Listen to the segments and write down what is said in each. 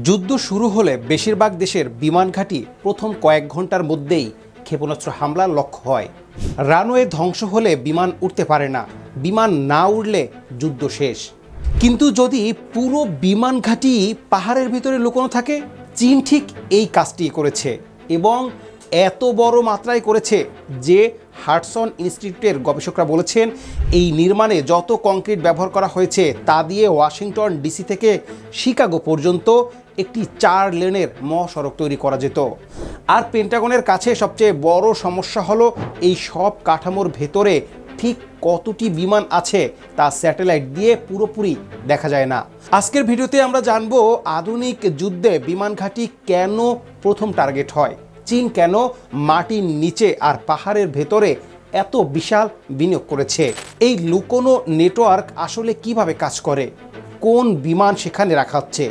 যুদ্ধ শুরু হলে বেশিরভাগ দেশের বিমান ঘাঁটি প্রথম কয়েক ঘন্টার মধ্যেই ক্ষেপণাস্ত্র হামলার লক্ষ্য হয়। রানওয়ে ধ্বংস হলে বিমান উড়তে পারে না, বিমান না উড়লে যুদ্ধ শেষ। কিন্তু যদি পুরো বিমান ঘাঁটি পাহাড়ের ভিতরে লুকোনো থাকে, চীন ঠিক এই কাজটি করেছে এবং এত বড় মাত্রায় করেছে যে হাডসন ইনস্টিটিউটের গবেষকরা বলেছেন এই নির্মাণে যত কংক্রিট ব্যবহার করা হয়েছে তা দিয়ে ওয়াশিংটন ডিসি থেকে শিকাগো পর্যন্ত একটি 4 লেনের মহাসড়ক তৈরি করা যেত। আর পেন্টাগনের কাছে সবচেয়ে বড় সমস্যা হলো এই সব কাঠামোর ভেতরে ঠিক কতটি বিমান আছে তা স্যাটেলাইট দিয়ে পুরোপুরি দেখা যায় না। আজকের ভিডিওতে আমরা জানবো আধুনিক যুদ্ধে বিমান ঘাঁটি কেন প্রথম টার্গেট হয়, চীন কেন মাটির নিচে আর পাহাড়ের ভেতরে এত বিশাল বিনিয়োগ করেছে, এই লুকোনো নেটওয়ার্ক আসলে কিভাবে কাজ করে, কোন বিমান সেখানে রাখা হচ্ছে,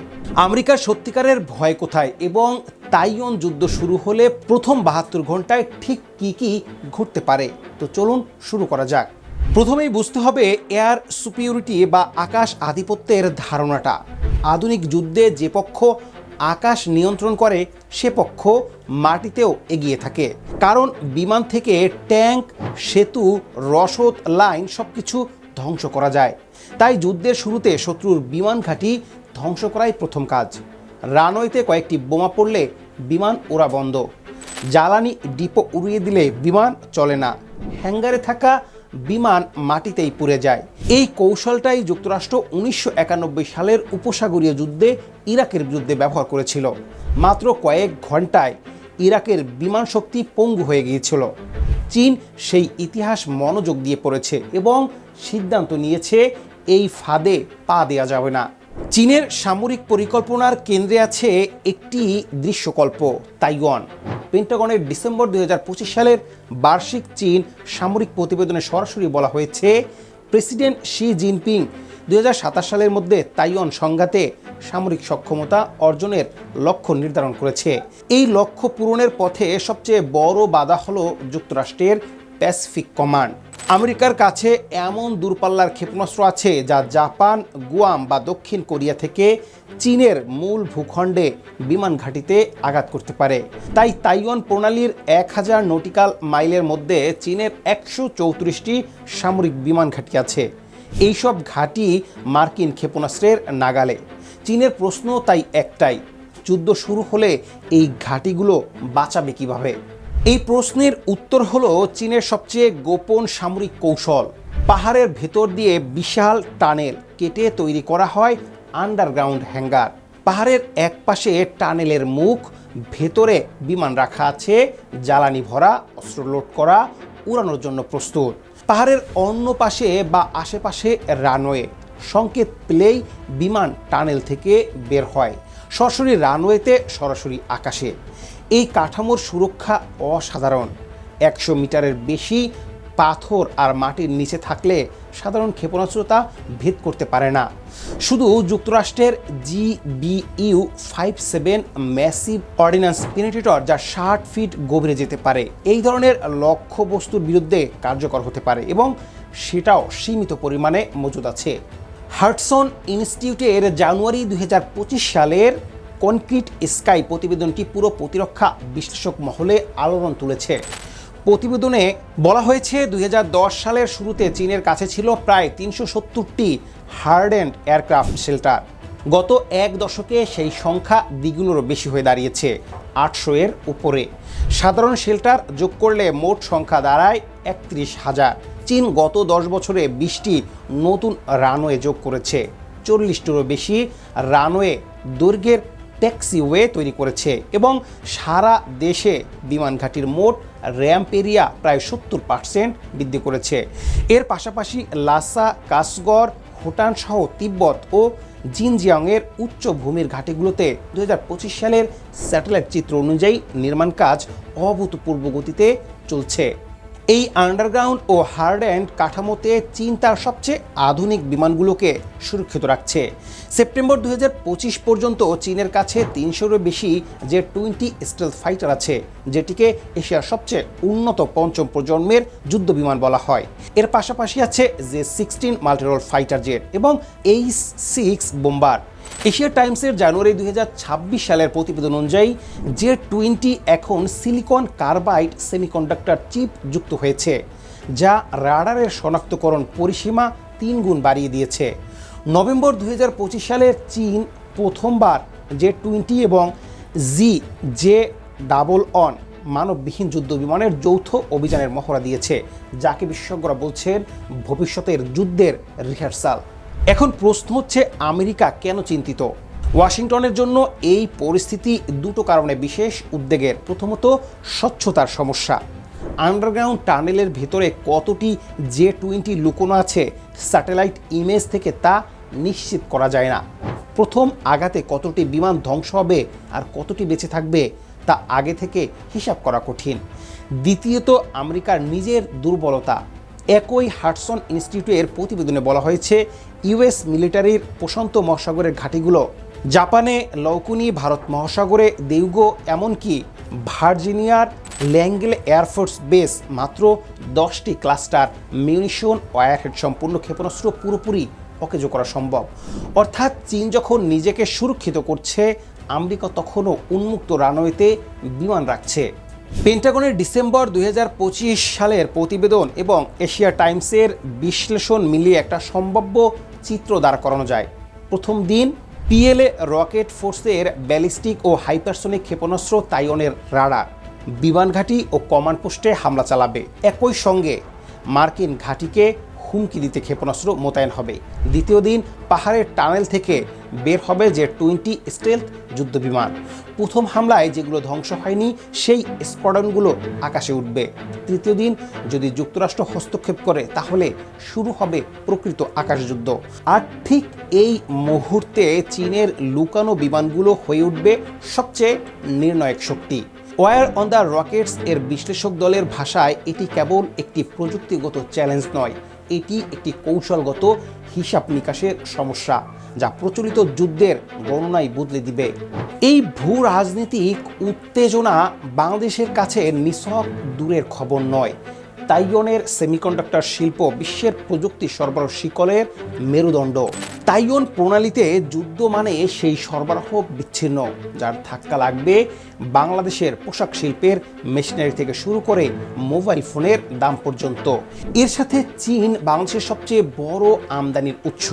আমেরিকার সত্যিকারের ভয় কোথায় এবং তাইওয়ান যুদ্ধ শুরু হলে প্রথম 72 ঘন্টায় ঠিক কি ঘটতে পারে। তো চলুন শুরু করা যাক। প্রথমেই বুঝতে হবে এয়ার সুপিরিয়রিটি বা আকাশ আধিপত্যের ধারণাটা। আধুনিক যুদ্ধে যে পক্ষ আকাশ নিয়ন্ত্রণ করে সে পক্ষ মাটিতেও এগিয়ে থাকে, কারণ বিমান থেকে ট্যাঙ্ক, সেতু, রসদ লাইন সবকিছু ধ্বংস করা যায়। তাই যুদ্ধের শুরুতে শত্রুর বিমান ঘাঁটি ধ্বংস করাই প্রথম কাজ। রানওয়েতে কয়েকটি বোমা পড়লে বিমান ওড়া বন্ধ, জ্বালানি ডিপো উড়িয়ে দিলে বিমান চলে না, হ্যাঙ্গারে থাকা বিমান মাটিতেই পুড়ে যায়। এই কৌশলটাই যুক্তরাষ্ট্র 1991 সালের উপসাগরীয় যুদ্ধে ইরাকের বিরুদ্ধে ব্যবহার করেছিল। মাত্র কয়েক ঘন্টায় ইরাকের বিমান শক্তি পঙ্গু হয়ে গিয়েছিল। চীন সেই ইতিহাস মনোযোগ দিয়ে পড়েছে এবং সিদ্ধান্ত নিয়েছে এই ফাঁদে পা দেওয়া যাবে না। চীনের সামরিক পরিকল্পনার কেন্দ্রে আছে একটি দৃশ্যকল্প, তাইওয়ান। পেন্টাগনের ডিসেম্বর 2025 সালের বার্ষিক চীন সামরিক প্রতিবেদনে সরাসরি বলা হয়েছে প্রেসিডেন্ট শি জিনপিং 2027 সালের মধ্যে তাইওয়ান সংঘাতে সামরিক সক্ষমতা অর্জনের লক্ষ্য নির্ধারণ করেছে। এই লক্ষ্য পূরণের পথে সবচেয়ে বড় বাধা হলো যুক্তরাষ্ট্রের প্যাসিফিক কমান্ড। আমেরিকার কাছে এমন দূরপাল্লার ক্ষেপণাস্ত্র আছে যা জাপান, গুয়াম বা দক্ষিণ কোরিয়া থেকে চীনের মূল ভূখণ্ডে বিমান ঘাঁটিতে আঘাত করতে পারে। তাই তাইওয়ান প্রণালীর 1000 নটিক্যাল মাইলের মধ্যে চীনের 134টি সামরিক বিমান ঘাঁটি আছে। এইসব ঘাঁটি মার্কিন ক্ষেপণাস্ত্রের নাগালে। চীনের প্রশ্ন তাই একটাই, যুদ্ধ শুরু হলে এই ঘাঁটিগুলো বাঁচাবে কিভাবে? এই প্রশ্নের উত্তর হলো চীনের সবচেয়ে গোপন সামরিক কৌশল। পাহাড়ের ভেতর দিয়ে বিশাল টানেল কেটে তৈরি করা হয় আন্ডারগ্রাউন্ড হ্যাঙ্গার। পাহাড়ের এক পাশে টানেলের মুখ, ভেতরে বিমান রাখা আছে, জ্বালানি ভরা, অস্ত্র লোড করা, উড়ানোর জন্য প্রস্তুত। পাহাড়ের অন্য পাশে বা আশেপাশে রানওয়ে, সংকেত পেলেই বিমান টানেল থেকে বের হয়, সরাসরি রানওয়েতে, সরাসরি আকাশে। এই কাঠামোর সুরক্ষা অসাধারণ। 100 মিটারের বেশি পাথর আর মাটির নিচে থাকলে সাধারণ ক্ষেপণাস্ত্র তা ভেদ করতে পারে না। শুধু যুক্তরাষ্ট্রের GBU-57 ম্যাসিভ অর্ডিন্যান্স পেনিট্রেটর, যা 60 ফিট গভীরে যেতে পারে, এই ধরনের লক্ষ্য বস্তুর বিরুদ্ধে কার্যকর হতে পারে এবং সেটাও সীমিত পরিমাণে মজুদ আছে। হাডসন ইনস্টিটিউটের জানুয়ারি 2025 সালের কনক্রিট স্কাই প্রতিবেদনটি পুরো প্রতিরক্ষা বিশ্লেষক মহলে আলোড়ন তুলেছে। প্রতিবেদনে বলা হয়েছে 2010 সালের শুরুতে চীনের কাছে ছিল প্রায় 370টি হার্ডেন্ড এয়ারক্রাফট শেল্টার। গত এক দশকে সেই সংখ্যা দ্বিগুণেরও বেশি হয়ে দাঁড়িয়েছে, 800 এর উপরে। সাধারণ শেল্টার যোগ করলে মোট সংখ্যা দাঁড়ায় 31,000। চীন গত 10 বছরে 20টি নতুন রানওয়ে যোগ করেছে, 40টিরও বেশি রানওয়ে দৈর্ঘ্যের ট্যাক্সিওয়ে তৈরি করেছে এবং সারা দেশে বিমান ঘাঁটির মোট র্যাম্প এরিয়া প্রায় 70% বৃদ্ধি করেছে। এর পাশাপাশি লাসা, কাসগড়, হোটান সহ তিব্বত ও জিনজিয়াংয়ের উচ্চ ভূমির ঘাঁটিগুলোতে 2025 সালের স্যাটেলাইট চিত্র অনুযায়ী নির্মাণ কাজ অভূতপূর্ব গতিতে চলছে। এই আন্ডারগ্রাউন্ড ও হার্ডএন্ড কাঠামোতে চীন তার সবচেয়ে আধুনিক বিমানগুলোকে সুরক্ষিত রাখছে। সেপ্টেম্বর 2025 পর্যন্ত চীনের কাছে 300-এরও বেশি জে-20 স্টেলথ ফাইটার আছে, যেটিকে এশিয়ার সবচেয়ে উন্নত পঞ্চম প্রজন্মের যুদ্ধ বিমান বলা হয়। এর পাশাপাশি আছে জে-16 মাল্টিরোল ফাইটার জেট এবং এইচ-6 বোম্বার। এশিয়া টাইমসের জানুয়ারি 2026 সালের প্রতিবেদন অনুযায়ী জে-20 এখন সিলিকন কার্বাইড সেমিকন্ডাক্টর চিপ যুক্ত হয়েছে, যা রাডারের শনাক্তকরণ পরিসীমা 3 গুণ বাড়িয়ে দিয়েছে। নভেম্বর 2025 সালে চীন প্রথমবার জে-20 এবং জে-1 মানববিহীন যুদ্ধ বিমানের যৌথ অভিযানের মহড়া দিয়েছে, যাকে বিশেষজ্ঞরা বলছেন ভবিষ্যতের যুদ্ধের রিহার্সাল। এখন প্রশ্ন হচ্ছে, আমেরিকা কেন চিন্তিত? ওয়াশিংটনের জন্য এই পরিস্থিতি দুটো কারণে বিশেষ উদ্বেগের। প্রথমত, স্বচ্ছতার সমস্যা। আন্ডারগ্রাউন্ড টানেলের ভেতরে কতটি জে-20 লুকোনো আছে স্যাটেলাইট ইমেজ থেকে তা নিশ্চিত করা যায় না। প্রথম আঘাতে কতটি বিমান ধ্বংস হবে আর কতটি বেঁচে থাকবে তা আগে থেকে হিসাব করা কঠিন। দ্বিতীয়ত, আমেরিকার নিজের দুর্বলতা। একই হাডসন ইনস্টিটিউটের প্রতিবেদনে বলা হয়েছে, ইউএস মিলিটারির প্রশান্ত মহাসাগরের ঘাঁটিগুলো, জাপানে লৌকুনি, ভারত মহাসাগরে দেউগো, এমনকি ভার্জিনিয়ার ল্যাঙ্গেল এয়ারফোর্স বেস মাত্র 10টি ক্লাস্টার মিউনিশন ওয়ারহেড সম্পূর্ণ ক্ষেপণাস্ত্র পুরোপুরি অকেজো করা সম্ভব। অর্থাৎ চীন যখন নিজেকে সুরক্ষিত করছে, আমেরিকা তখনও উন্মুক্ত রানওয়েতে বিমান রাখছে। পেন্টাগনের ডিসেম্বর 2025 সালের প্রতিবেদন এবং এশিয়া টাইমসের বিশ্লেষণ মিলিয়ে একটা সম্ভাব্য চিত্র দাঁড় করানো যায়। প্রথম দিন, পিএলএ রকেট ফোর্সের ব্যালিস্টিক ও হাইপারসনিক ক্ষেপণাস্ত্র তাইওয়ানের রাডার, বিমান ঘাঁটি ও কমান্ড পোস্টে হামলা চালাবে। একই সঙ্গে মার্কিন ঘাঁটিকে হুমকি দিতে ক্ষেপণাস্ত্র মোতায়েন হবে। দ্বিতীয় দিন, পাহাড়ের টানেল থেকে বের হবে জে-20 স্টেলথ যুদ্ধ বিমান। প্রথম হামলায় যেগুলো ধ্বংস হয়নি সেই স্কোয়াড্রনগুলো আকাশে উঠবে। তৃতীয় দিন, যদি যুক্তরাষ্ট্র হস্তক্ষেপ করে তাহলে শুরু হবে প্রকৃত আকাশযুদ্ধ। আর ঠিক এই মুহূর্তে চীনের লুকানো বিমানগুলো হয়ে উঠবে সবচেয়ে নির্ণায়ক শক্তি। ওয়ার অন দ্য রকেটস এর বিশ্লেষক দলের ভাষায়, এটি কেবল একটি প্রযুক্তিগত চ্যালেঞ্জ নয়, এটি একটি কৌশলগত হিসাব নিকাশের সমস্যা, যা প্রচলিত যুদ্ধের গণনাই বদলে দিবে। এই ভূ রাজনৈতিক উত্তেজনা বাংলাদেশের কাছে নিছক দূরের খবর নয়। তাইওয়ানের সেমিকন্ডাক্টর শিল্প বিশ্বের প্রযুক্তি সরবরাহ শিকলের মেরুদণ্ড। তাইওয়ান প্রণালীতে যুদ্ধ মানে সেই সরবরাহ বিচ্ছিন্ন, যার ধাক্কা লাগবে বাংলাদেশের পোশাক শিল্পের মেশিনারি থেকে শুরু করে মোবাইল ফোনের দাম পর্যন্ত। এর সাথে চীন বাংলাদেশের সবচেয়ে বড় আমদানির উৎস।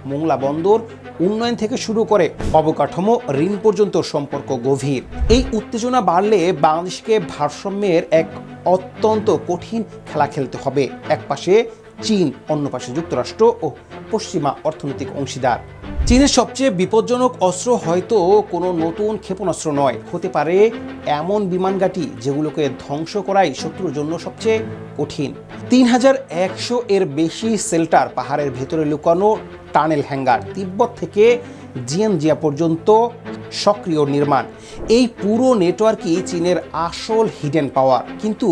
মোংলা বন্দর উন্নয়ন থেকে শুরু করে অবকাঠামো, ঋণ পর্যন্ত সম্পর্ক গভীর। এই উত্তেজনা বাড়লে বাংলাদেশকে ভারসাম্যের এক অত্যন্ত কঠিন খেলা খেলতে হবে। এক পাশে চীন, অন্য পাশে যুক্তরাষ্ট্র ও পশ্চিমা অর্থনৈতিক অংশীদার। চীনের সবচেয়ে বিপজ্জনক অস্ত্র হয়তো কোনো নতুন ক্ষেপণাস্ত্র নয়, হতে পারে এমন বিমান ঘাঁটি যেগুলোকে ধ্বংস করাই শত্রুর জন্য সবচেয়ে কঠিন। 3100 এর বেশি শেল্টার, পাহাড়ের ভেতরে লুকানো টানেল হ্যাঙ্গার, তিব্বত থেকে জিয়ানজিয়া পর্যন্ত সক্রিয় নির্মাণ, এই পুরো নেটওয়ার্কই চীনের আসল হিডেন পাওয়ার। কিন্তু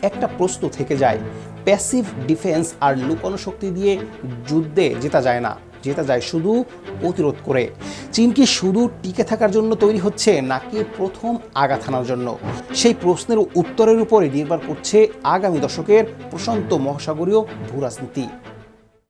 একটা প্রশ্ন থেকে যায়, প্যাসিভ ডিফেন্স আর লুকানো শক্তি দিয়ে যুদ্ধে জেতা যায় না, জেতা যায় শুধু প্রতিরোধ করে। চীন কি শুধু টিকে থাকার জন্য তৈরি হচ্ছে, নাকি প্রথম আঘাত হানার জন্য? সেই প্রশ্নের উত্তরের উপরে নির্ভর করছে আগামী দশকের প্রশান্ত মহাসাগরীয় ভূরাজনীতি।